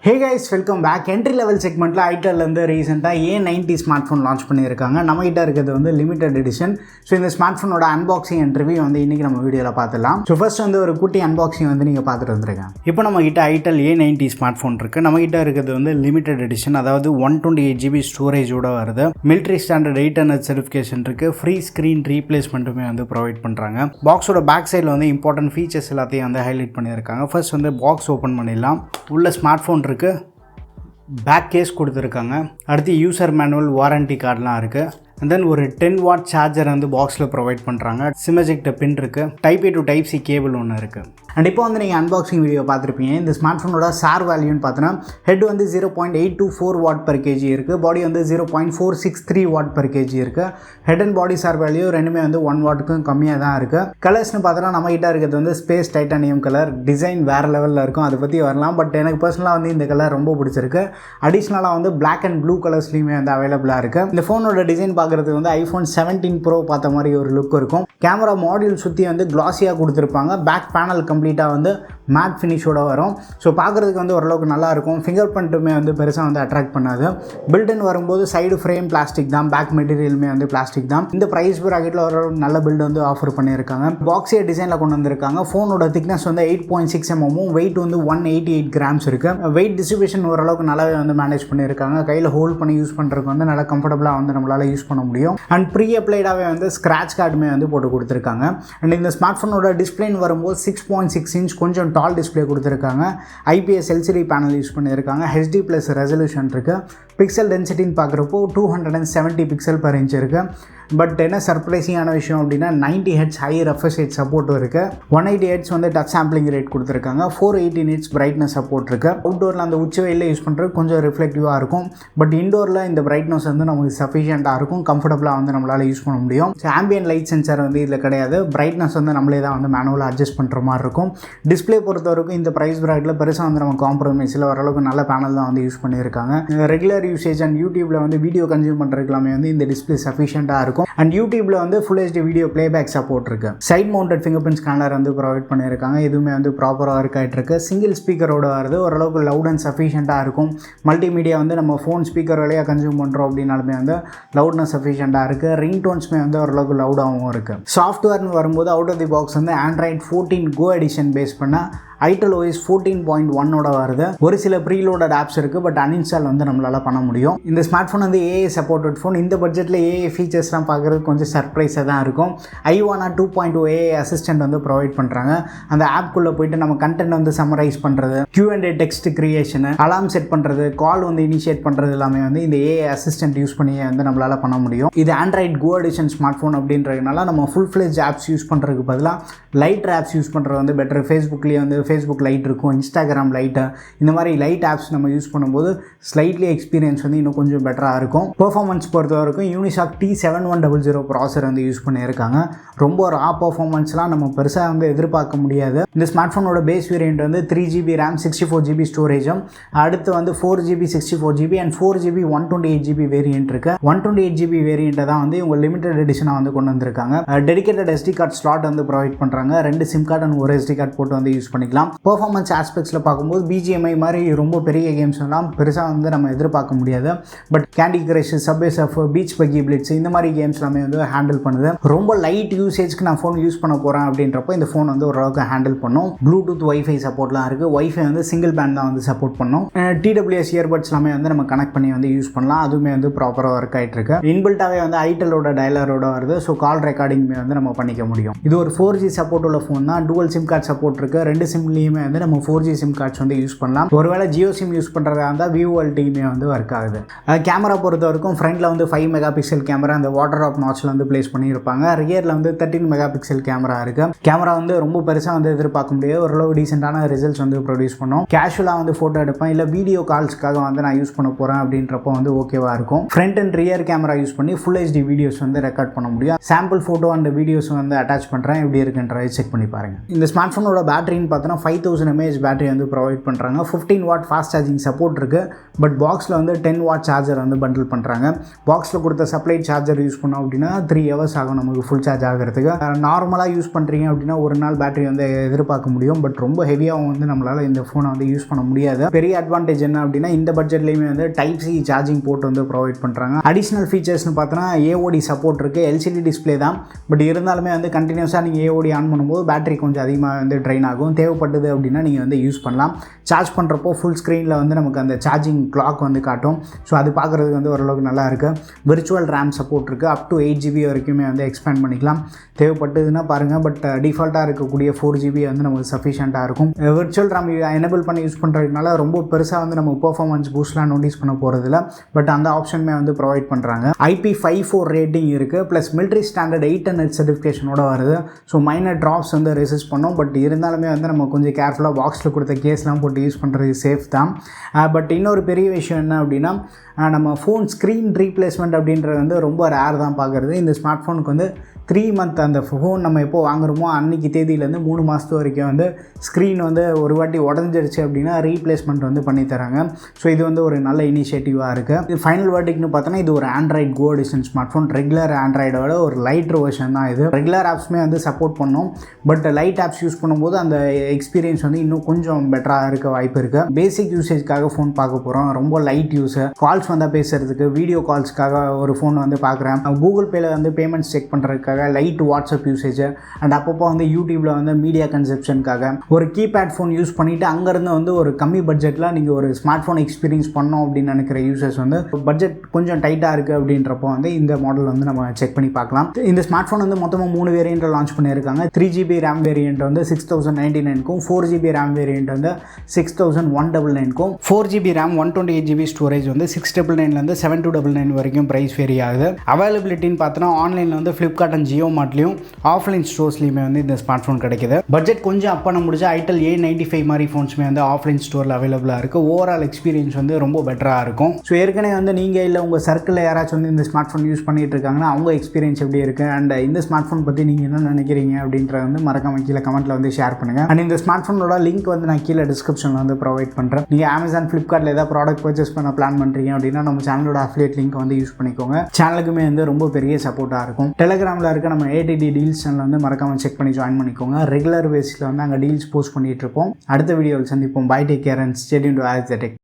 Hey guys, welcome back. Entry level segment la itel la recent A90 smartphone launch பண்ணிருக்காங்க. நம்ம கிட்ட இருக்குது வந்து limited edition. So இந்த smartphone ஓட unboxing and review வந்து இன்னைக்கு நம்ம வீடியோல பார்த்தலாம். So first வந்து ஒரு குட்டி unboxing வந்து நீங்க பார்த்துட்டு வந்திருக்கீங்க. இப்போ நம்ம கிட்ட itel A90 smartphone இருக்கு. நம்ம கிட்ட இருக்குது வந்து limited edition, அதாவது 128GB storage ஓட வருது. Military standard 800 certification இருக்கு. Free screen replacementமே வந்து ப்ரொவைட் பண்றாங்க. பாக்ஸோட பேக் சைடுல வந்து important features எல்லாத்தையும் வந்து ஹைலைட் பண்ணிருக்காங்க. ஃபர்ஸ்ட் வந்து பாக்ஸ் ஓபன் பண்ணிடலாம். உள்ள ஸ்மார்ட்ஃபோன் பேக் கேஸ் கொடுத்துருக்காங்க. அடுத்து யூசர் மேனுவல், வாரண்டி கார்டெலாம் இருக்குது. அண்ட் தென் ஒரு 10W சார்ஜர் வந்து பாக்ஸில் ப்ரொவைட் பண்ணுறாங்க. சிம் எஜெக்ட் பின் இருக்குது. Type-A to Type-C கேபிள் ஒன்று இருக்குது. அண்ட் இப்போ வந்து நீங்கள் அன்பாக்சிங் வீடியோ பார்த்துருப்பீங்க. இந்த ஸ்மார்ட்ஃபோனோட சார் வேல்யூன்னு பார்த்தோன்னா ஹெட் வந்து 0.824 W per kg இருக்குது. பாடி வந்து 0.463 W per kg இருக்குது. Head and body sir value ரெண்டுமே வந்து 1 வாட்டுக்கும் கம்மியாக தான் இருக்குது. கலர்ஸ்னு பார்த்தோன்னா நம்ம கிட்ட இருக்கிறது வந்து ஸ்பேஸ் டைட்டானியம் கலர். டிசைன் வேறு லெவலில் இருக்கும், அதை பற்றி வரலாம். பட் எனக்கு பர்சனலாக வந்து இந்த கலர் ரொம்ப பிடிச்சிருக்கு. அடிஷ்னலாக வந்து பிளாக் அண்ட் ப்ளூ கலர்ஸ்லையுமே வந்து அவைலபிளாக இருக்குது. இந்த ஃபோனோட டிசைன் பார்க்குறதுக்கு வந்து iPhone 17 Pro பார்த்த மாதிரி ஒரு லுக் இருக்கும். கேமரா மாடியூல் சுற்றி வந்து கிளாஸியாக கொடுத்துருப்பாங்க. பேக் பேனல் கம்ப்ளீட்டாக வந்து மேட் ஃபினிஷோட வரும். ஸோ பார்க்குறதுக்கு வந்து ஓரளவுக்கு நல்லாயிருக்கும். ஃபிங்கர் பிரிண்ட்டுமே வந்து பெருசாக வந்து அட்ராக்ட் பண்ணாது. பில்டுன்னு வரும்போது சைடு ஃப்ரேம் பிளாஸ்டிக் தான், பேக் மெட்டீரியலுமே வந்து பிளாஸ்டிக் தான். இந்த ப்ரைஸ் ப்ராக்கெட்டில் ஒரு நல்ல பில்டு வந்து ஆஃபர் பண்ணியிருக்காங்க. பாக்ஸிய டிசைனில் கொண்டு வந்திருக்காங்க. ஃபோனோட திக்னஸ் வந்து 8.6 mm, வெயிட் வந்து 188 grams இருக்குது. வெயிட் டிஸ்ட்ரிபியூஷன் ஓரளவுக்கு நல்லாவே வந்து மேனேஜ் பண்ணியிருக்காங்க. கையில் ஹோல்ட் பண்ணி யூஸ் பண்ணுறதுக்கு வந்து நல்லா கம்ஃபர்டபுளாக வந்து நம்மளால் யூஸ் பண்ண முடியும். அண்ட் ப்ரீ அப்ளைடாகவே வந்து ஸ்க்ராட்ச் கார்டுமே வந்து போட்டு கொடுத்துருக்காங்க. அண்ட் இந்த ஸ்மார்ட் ஃபோனோட டிஸ்பிளேன்னு வரும்போது 6.6 inch கொஞ்சம் டால் டிஸ்பிளே கொடுத்துருக்காங்க. IPS LCD பேனல் யூஸ் பண்ணியிருக்காங்க. HD+ ரெசல்யூஷன் இருக்குது. பிக்சல் டென்சிட்டின்னு பார்க்குறப்போ 270 pixel per inch இருக்குது. பட் என்ன சர்ப்ரைசிங்கான விஷயம் அப்படின்னா 90 Hz ஹை ரெஃப்ரெஷ் ரேட் சப்போர்ட்டும் இருக்குது. 180 Hz வந்து டச் சாம்பிளிங் ரேட் கொடுத்துருக்காங்க. 480 nits பிரைட்னஸ் சப்போர்ட் இருக்குது. அவுட்டோரில் அந்த உச்சி வெயிலில் யூஸ் பண்ணுறது கொஞ்சம் ரிஃப்ளெக்டிவாக இருக்கும். பட் இண்டோரில் இந்த பிரைட்னஸ் வந்து நமக்கு சஃபிஷியண்ட்டாக இருக்கும். கம்ஃபர்டபுளாக வந்து நம்மளால் யூஸ் பண்ண முடியும். ஸோ ஆம்பியன் லைட் சென்சார் வந்து இதில் கிடையாது. பிரைட்னஸ் வந்து நம்மளே தான் வந்து மேனுவலாக அட்ஜஸ்ட் பண்ணுற மாதிரி இருக்கும். டிஸ்பிளே பொறுத்த வரைக்கும் இந்த ப்ரைஸ் பிராக்கெட்டில் பெருசாக வந்து நம்ம காம்ப்ரமைஸில் ஓரளவுக்கு நல்ல பேனல் தான் வந்து யூஸ் பண்ணியிருக்காங்க. ரெகுலர் யூசேஜ் அண்ட் யூடியூப்பில் வந்து வீடியோ கன்சியூம் பண்ணுறதுக்கு எல்லாமே வந்து இந்த டிஸ்பிளே சஃபிஷியண்ட்டாக இருக்கும். அண்ட் யூடியூப்ல வந்து full HD video playback support இருக்கு. Side mounted fingerprint scanner வந்து ப்ரொவைட் பண்ணியிருக்காங்க. இதுவுமே வந்து ப்ராப்பராக ஒர்க் ஆகிட்டு இருக்கு. சிங்கிள் ஸ்பீக்கரோட வருது. ஓரளவுக்கு லவுட் அண்ட் சஃபிஷியண்ட்டாக இருக்கும். மல்டிமீடியா வந்து நம்ம ஃபோன் ஸ்பீக்கர் வழியாக கன்சியூம் பண்ணுறோம் அப்படின்னாலுமே வந்து லவுட்னஸ் சஃபிஷியண்ட்டாக இருக்குது. ரிங் டோன்ஸுமே வந்து ஓரளவுக்கு லவுடாகவும் இருக்குது. சாஃப்ட்வேர்னு வரும்போது அவுட் ஆஃப் தி பாக்ஸ் வந்து Android 14 Go எடிஷன் பேஸ் பண்ண itel OS 14.1 வருது. ஒரு சில ப்ரீலோடட் ஆப்ஸ் இருக்குது, பட் அன்இன்ஸ்டால் வந்து நம்மளால் பண்ண முடியும். இந்த ஸ்மார்ட் ஃபோன் வந்து AI சப்போர்ட்டட் ஃபோன். இந்த பட்ஜெட்டில் AI ஃபீச்சர்ஸ்லாம் பார்க்குறது கொஞ்சம் சர்ப்ரைஸாக தான் இருக்கும். IVANA 2.2 AI அசிஸ்டன்ட் வந்து ப்ரொவைட் பண்ணுறாங்க. அந்த ஆப்குள்ளே போய்ட்டு நம்ம கண்டென்ட் வந்து சம்மரைஸ் பண்ணுறது, Q&A டெக்ஸ்ட் கிரியேஷனு, அலாம் செட் பண்ணுறது, கால் வந்து இனிஷியேட் பண்ணுறது எல்லாமே வந்து இந்த AI அசிஸ்டன்ட் யூஸ் பண்ணி வந்து நம்மளால் பண்ண முடியும். இது Android Go edition smart phone அப்படின்றதுனால நம்ம ஃபுல் ஃப்ளெஜ் ஆப்ஸ் யூஸ் பண்ணுறதுக்கு பதிலாக லைட்டர் ஆப்ஸ் யூஸ் பண்ணுறது வந்து பெட்டர். ஃபேஸ்புக்லேயே வந்து ஃபேஸ்புக் லைட் இருக்கும், இன்ஸ்டாகிராம் லைட்டு, இந்த மாதிரி லைட் ஆப்ஸ் நம்ம யூஸ் பண்ணும்போது ஸ்லைட்லி எக்ஸ்பீரியன்ஸ் வந்து இன்னும் கொஞ்சம் பெட்டராக இருக்கும். பெர்ஃபார்மன்ஸ் பொறுத்த வரைக்கும் யூனிசாக் T7100 ப்ராசர் வந்து யூஸ் பண்ணியிருக்காங்க. ரொம்ப ரா பெர்ஃபார்மன்ஸ்லாம் நம்ம பெருசாக வந்து எதிர்பார்க்க முடியாது. இந்த ஸ்மார்ட் ஃபோனோட பேஸ் வேரியண்ட் வந்து 3GB RAM 64GB ஸ்டோரேஜும், அடுத்து வந்து 4GB 64GB and 4GB 128GB variant இருக்குது. 128GB வேரியண்ட்டை தான் வந்து இவங்க லிமிடெட் எடிஷனாக வந்து கொண்டு வந்திருக்காங்க. டெடிகேட்டட் SD கார்டு ஸ்லாட் வந்து ப்ரொவைட் பண்ணுறாங்க. 2 sim card and 1 SD card போட்டு வந்து யூஸ் பண்ணிக்கலாம். பெர்ஃபார்மன்ஸ் ஆஸ்பெக்ட்ஸில் பார்க்கும்போது BGMI மாதிரி ரொம்ப பெரிய கேம்ஸ் எல்லாம் பெருசாக வந்து நம்ம எதிர்பார்க்க முடியாது. But candy crush, subway surf, beach பக்கி பிளிட்ஸ், இந்த மாதிரி கேம்ஸ் எல்லாமே வந்து ஹேண்டில் பண்ணுது. ரொம்ப லைட் யூசேஜ்க்கு நான் ஃபோன் யூஸ் பண்ண போகிறேன் அப்படின்றப்போ இந்த ஃபோன் வந்து ஓரளவுக்கு ஹேண்டில் பண்ணும். ப்ளூடூத் வைஃபை சப்போர்ட்லாம் இருக்குது. வைஃபை வந்து சிங்கிள் பேண்ட் தான் வந்து சப்போர்ட் பண்ணும். TWS இயர்பட்ஸ் எல்லாமே வந்து நம்ம கனெக்ட் பண்ணி வந்து யூஸ் பண்ணலாம். அதுவுமே வந்து ப்ராப்பராக ஒர்க் ஆகிட்டு இருக்கு. இன்பில்ட்டாகவே வந்து ஐட்டலோட டயலரோட வருது. ஸோ கால் ரெக்கார்டிங்குமே வந்து நம்ம பண்ணிக்க முடியும். இது ஒரு 4G சப்போர்ட் உள்ள ஃபோன் தான். டூவல் சிம் கார்டு சப்போர்ட் இருக்குது. 2 சிம்லேயுமே வந்து நம்ம 4G சிம் கார்ட்ஸ் வந்து யூஸ் பண்ணலாம். ஒருவேளை ஜியோ சிம் யூஸ் பண்ணுறதா இருந்தால் விவோ LTEமே வந்து ஒர்க் ஆகுது. கேமரா பொறுத்த வரைக்கும் ஃப்ரண்ட்டில் வந்து 5 MP கேமரா அந்த வாட்டர் ட்ராப் நாட்சில் வந்து பிளேஸ் பண்ணியிருப்பாங்க. ரியரில் வந்து 13 MP கேமரா இருக்குது. கேமரா வந்து ரொம்ப பெருசாக வந்து எதிர்பார்க்க முடியாது. ஓரளவு டீசெண்டான ரிசல்ட்ஸ் வந்து ப்ரொடியூஸ் பண்ணும். கேஷுவலாக வந்து ஃபோட்டோ எடுப்பேன், இல்லை வீடியோ கால்ஸ்க்காக வந்து நான் யூஸ் பண்ண போகிறேன் அப்படின்றப்போ வந்து ஓகேவாக இருக்கும். Front and rear camera use பண்ணி ஃபுல் HD வீடியோஸ் வந்து ரெக்கார்ட் பண்ண முடியும். சாம்பிள் ஃபோட்டோ அண்ட் வீடியோஸ் வந்து அட்டாச் பண்ணுறேன். எப்படி இருக்குன்றதை செக் பண்ணி பாருங்கள். இந்த ஸ்மார்ட் ஃபோனோட பேட்டரின்னு பார்த்தோன்னா பார்த்தீங்கன்னா 5000 mAh பேட்டரி வந்து ப்ரொவைட் பண்ணுறாங்க. 15 வாட் ஃபாஸ்ட் சார்ஜிங் சப்போர்ட் இருக்குது. பட் பாக்ஸில் வந்து 10 வாட் சார்ஜர் வந்து பண்டில் பண்ணுறாங்க. பாக்ஸில் கொடுத்த சப்ளை சார்ஜர் யூஸ் பண்ணோம் அப்படின்னா 3 hours ஆகும் நமக்கு ஃபுல் சார்ஜ் ஆகிறதுக்கு. நார்மலாக யூஸ் பண்ணுறீங்க அப்படின்னா ஒரு நாள் பேட்டரி வந்து எதிர்பார்க்க முடியும். பட் ரொம்ப ஹெவியாகவும் வந்து நம்மளால் இந்த ஃபோனை வந்து யூஸ் பண்ண முடியாது. பெரிய அட்வான்டேஜ் என்ன அப்படின்னா இந்த பட்ஜெட்லேயுமே வந்து டைப் சி சார்ஜிங் போர்ட் வந்து ப்ரொவைட் பண்ணுறாங்க. அடிஷ்னல் ஃபீச்சர்ஸ்னு பார்த்தோன்னா ஏஓடி சப்போர்ட் இருக்குது. எல்சிடி டிஸ்பிளே தான். பட் இருந்தாலுமே வந்து கண்டினியூஸாக நீங்கள் ஏஓடி ஆன் பண்ணும்போது பேட்டரி கொஞ்சம் அதிகமாக வந்து ட்ரைன் ஆகும். தேவைப்பட்டது அப்படின்னா நீங்கள் வந்து யூஸ் பண்ணலாம். சார்ஜ் பண்ணுறப்போ ஃபுல் ஸ்க்ரீனில் வந்து நமக்கு அந்த சார்ஜிங் கிளாக் வந்து காட்டும். ஸோ அது பார்க்குறதுக்கு வந்து ஓரளவுக்கு நல்லா இருக்குது. விர்ச்சுவல் ரேம் சப்போர்ட் இருக்குது. அப் டு 8GB வரைக்குமே வந்து எக்ஸ்பேண்ட் பண்ணிக்கலாம். தேவைப்பட்டதுன்னா பாருங்கள். பட் டிஃபால்ட்டாக இருக்கக்கூடிய 4GB வந்து நமக்கு சஃபிஷியண்ட்டாக இருக்கும். விர்ச்சுவல் ரேம் எனேபிள் பண்ணி யூஸ் பண்ணுறதுனால ரொம்ப பெருசாக வந்து நம்ம பெர்ஃபார்மன்ஸ் பூஸ்ட்லாம் நோட்டீஸ் பண்ண போகிறதில்ல. பட் அந்த ஆப்ஷனுமே வந்து ப்ரொவைட் பண்ணுறாங்க. IP54 ரேட்டிங் இருக்குது. ப்ளஸ் மிலிட்ரி ஸ்டாண்டர்ட் 800 சர்டிஃபிகேஷனோட வருது. ஸோ மைனர் ட்ராப்ஸ் வந்து ரெசிஸ்ட் பண்ணோம். பட் இருந்தாலுமே வந்து நம்ம கொஞ்சம் கேர்ஃபுல்லாக பாக்ஸில் கொடுத்த கேஸ்லாம் போட்டு யூஸ் பண்ணுறது சேஃப் தான். பட் இன்னொரு பெரிய விஷயம் என்ன அப்படின்னா நம்ம ஃபோன் ஸ்க்ரீன் ரீப்ளேஸ்மெண்ட் அப்படின்றது வந்து ரொம்ப ரேர் தான் பார்க்குறது. இந்த ஸ்மார்ட் ஃபோனுக்கு வந்து 3 month அந்த ஃபோன் நம்ம எப்போ வாங்குறோமோ அன்றைக்கி தேதியிலேருந்து 3 மாதத்து வரைக்கும் வந்து ஸ்க்ரீன் வந்து ஒரு வாட்டி உடஞ்சிருச்சு அப்படின்னா ரீப்ளேஸ்மெண்ட் வந்து பண்ணித்தராங்க. ஸோ இது வந்து ஒரு நல்ல இனிஷியேட்டிவாக இருக்குது. இது ஃபைனல் வேர்டிக்னு பார்த்தோன்னா இது ஒரு Android Go edition smart phone. Regular ஆண்ட்ராய்டோட ஒரு லைட் வெர்ஷன் தான் இது. ரெகுலர் ஆப்ஸுமே வந்து சப்போர்ட் பண்ணோம். பட் லைட் ஆப்ஸ் யூஸ் பண்ணும்போது அந்த எக்ஸ்பீரியன்ஸ் வந்து இன்னும் கொஞ்சம் பெட்டராக இருக்க வாய்ப்பு இருக்குது. பேசிக் யூசேஜ்க்காக ஃபோன் பார்க்க போகிறோம். ரொம்ப லைட் யூஸு. கால்ஸ் வந்தால் பேசுகிறதுக்கு, வீடியோ கால்ஸ்க்காக ஒரு ஃபோன் வந்து பார்க்குறேன். கூகுள் பேயில் வந்து பேமெண்ட்ஸ் செக் பண்ணுறதுக்காக, லைட் வாட்ஸ்அப் யூசேஜ் அண்ட் அப்பப்போ வந்து யூடியூப்பில் வந்து மீடியா கன்செப்ஷனுக்காக ஒரு கீபேட் ஃபோன் யூஸ் பண்ணிவிட்டு அங்கேருந்து வந்து ஒரு கம்மி பட்ஜெட்டில் நீங்கள் ஒரு ஸ்மார்ட் ஃபோன் எக்ஸ்பீரியன்ஸ் பண்ணோம் அப்படின்னு நினைக்கிற யூசர்ஸ் வந்து பட்ஜெட் கொஞ்சம் டைட்டாக இருக்குது அப்படின்றப்போ வந்து இந்த மாடல் வந்து நம்ம செக் பண்ணி பார்க்கலாம். இந்த ஸ்மார்ட் ஃபோன் வந்து மொத்தமாக 3 வேரியண்ட்டில் லான்ச் பண்ணியிருக்காங்க. 3GB ரேம் வேரியண்ட் வந்து 6099க்கும், 4GB ரேம் வேரியண்ட் வந்து 6199க்கும், 4GB ரேம் 128GB ஸ்டோரேஜ் வந்து 699லேருந்து 7299 வரைக்கும் ப்ரைஸ் வேரி ஆகுது. அவைலபிலிட்டின்னு பார்த்தோன்னா ஆன்லைனில் வந்து ஃப்ளிப்கார்ட் அண்ட் ஜியோ மார்ட்லையும் ஆஃப்லைன் ஸ்டோர்ஸ்லையுமே வந்து இந்த ஸ்மார்ட் ஃபோன் கிடைக்குது. பட்ஜெட் கொஞ்சம் அப் பண்ண முடிஞ்ச ஐட்டல் A95 மாதிரி ஃபோன்ஸுமே வந்து ஆஃப்லைன் ஸ்டோரில் அவைலபிளாக இருக்குது. ஓவரால் எக்ஸ்பீரியன்ஸ் வந்து ரொம்ப பெட்டராக இருக்கும். ஸோ ஏற்கனவே வந்து நீங்கள் இல்லை உங்கள் சர்க்கிளில் யாராச்சும் வந்து இந்த ஸ்மார்ட் ஃபோன் யூஸ் பண்ணிட்டு இருக்காங்கன்னா அவங்க எக்ஸ்பீரியன்ஸ் எப்படி இருக்குது அண்ட் இந்த ஸ்மார்ட் ஃபோன் பற்றி நீங்கள் என்ன நினைக்கிறீங்க அப்படின்றத வந்து மறக்காம கீழே கமெண்ட்டில் வந்து ஷேர் பண்ணுங்கள். அண்ட் இந்த ஸ்மார்ட் ஃபோனோட லிங்க் வந்து நான் கீழே டிஸ்கிரிப்ஷனில் வந்து ப்ரொவைட் பண்ணுறேன். நீங்கள் அமேசான், ஃப்ளிப்கார்ட்டில் ஏதாவது ப்ராடக்ட் பர்ச்சேஸ் பண்ண பிளான் பண்ணுறீங்க அப்படின்னா நம்ம சேனலோட அஃபிலியேட் லிங்க் வந்து யூஸ் பண்ணிக்கோங்க. சேனலுக்குமே வந்து ரொம்ப பெரிய சப்போர்ட்டாக இருக்கும். டெலிகிராமில் இருக்க நம்ம ATD டீல்ஸ் சேனல் வந்து மறக்காம செக் பண்ணி ஜாயின் பண்ணிக்கோங்க. ரெகுலர் பேஸில் வந்து அங்கே டீல்ஸ் போஸ்ட் பண்ணிட்டு இருப்போம். அடுத்த வீடியோவில் சந்திப்போம். Bye, take care and stay tuned to AZTech.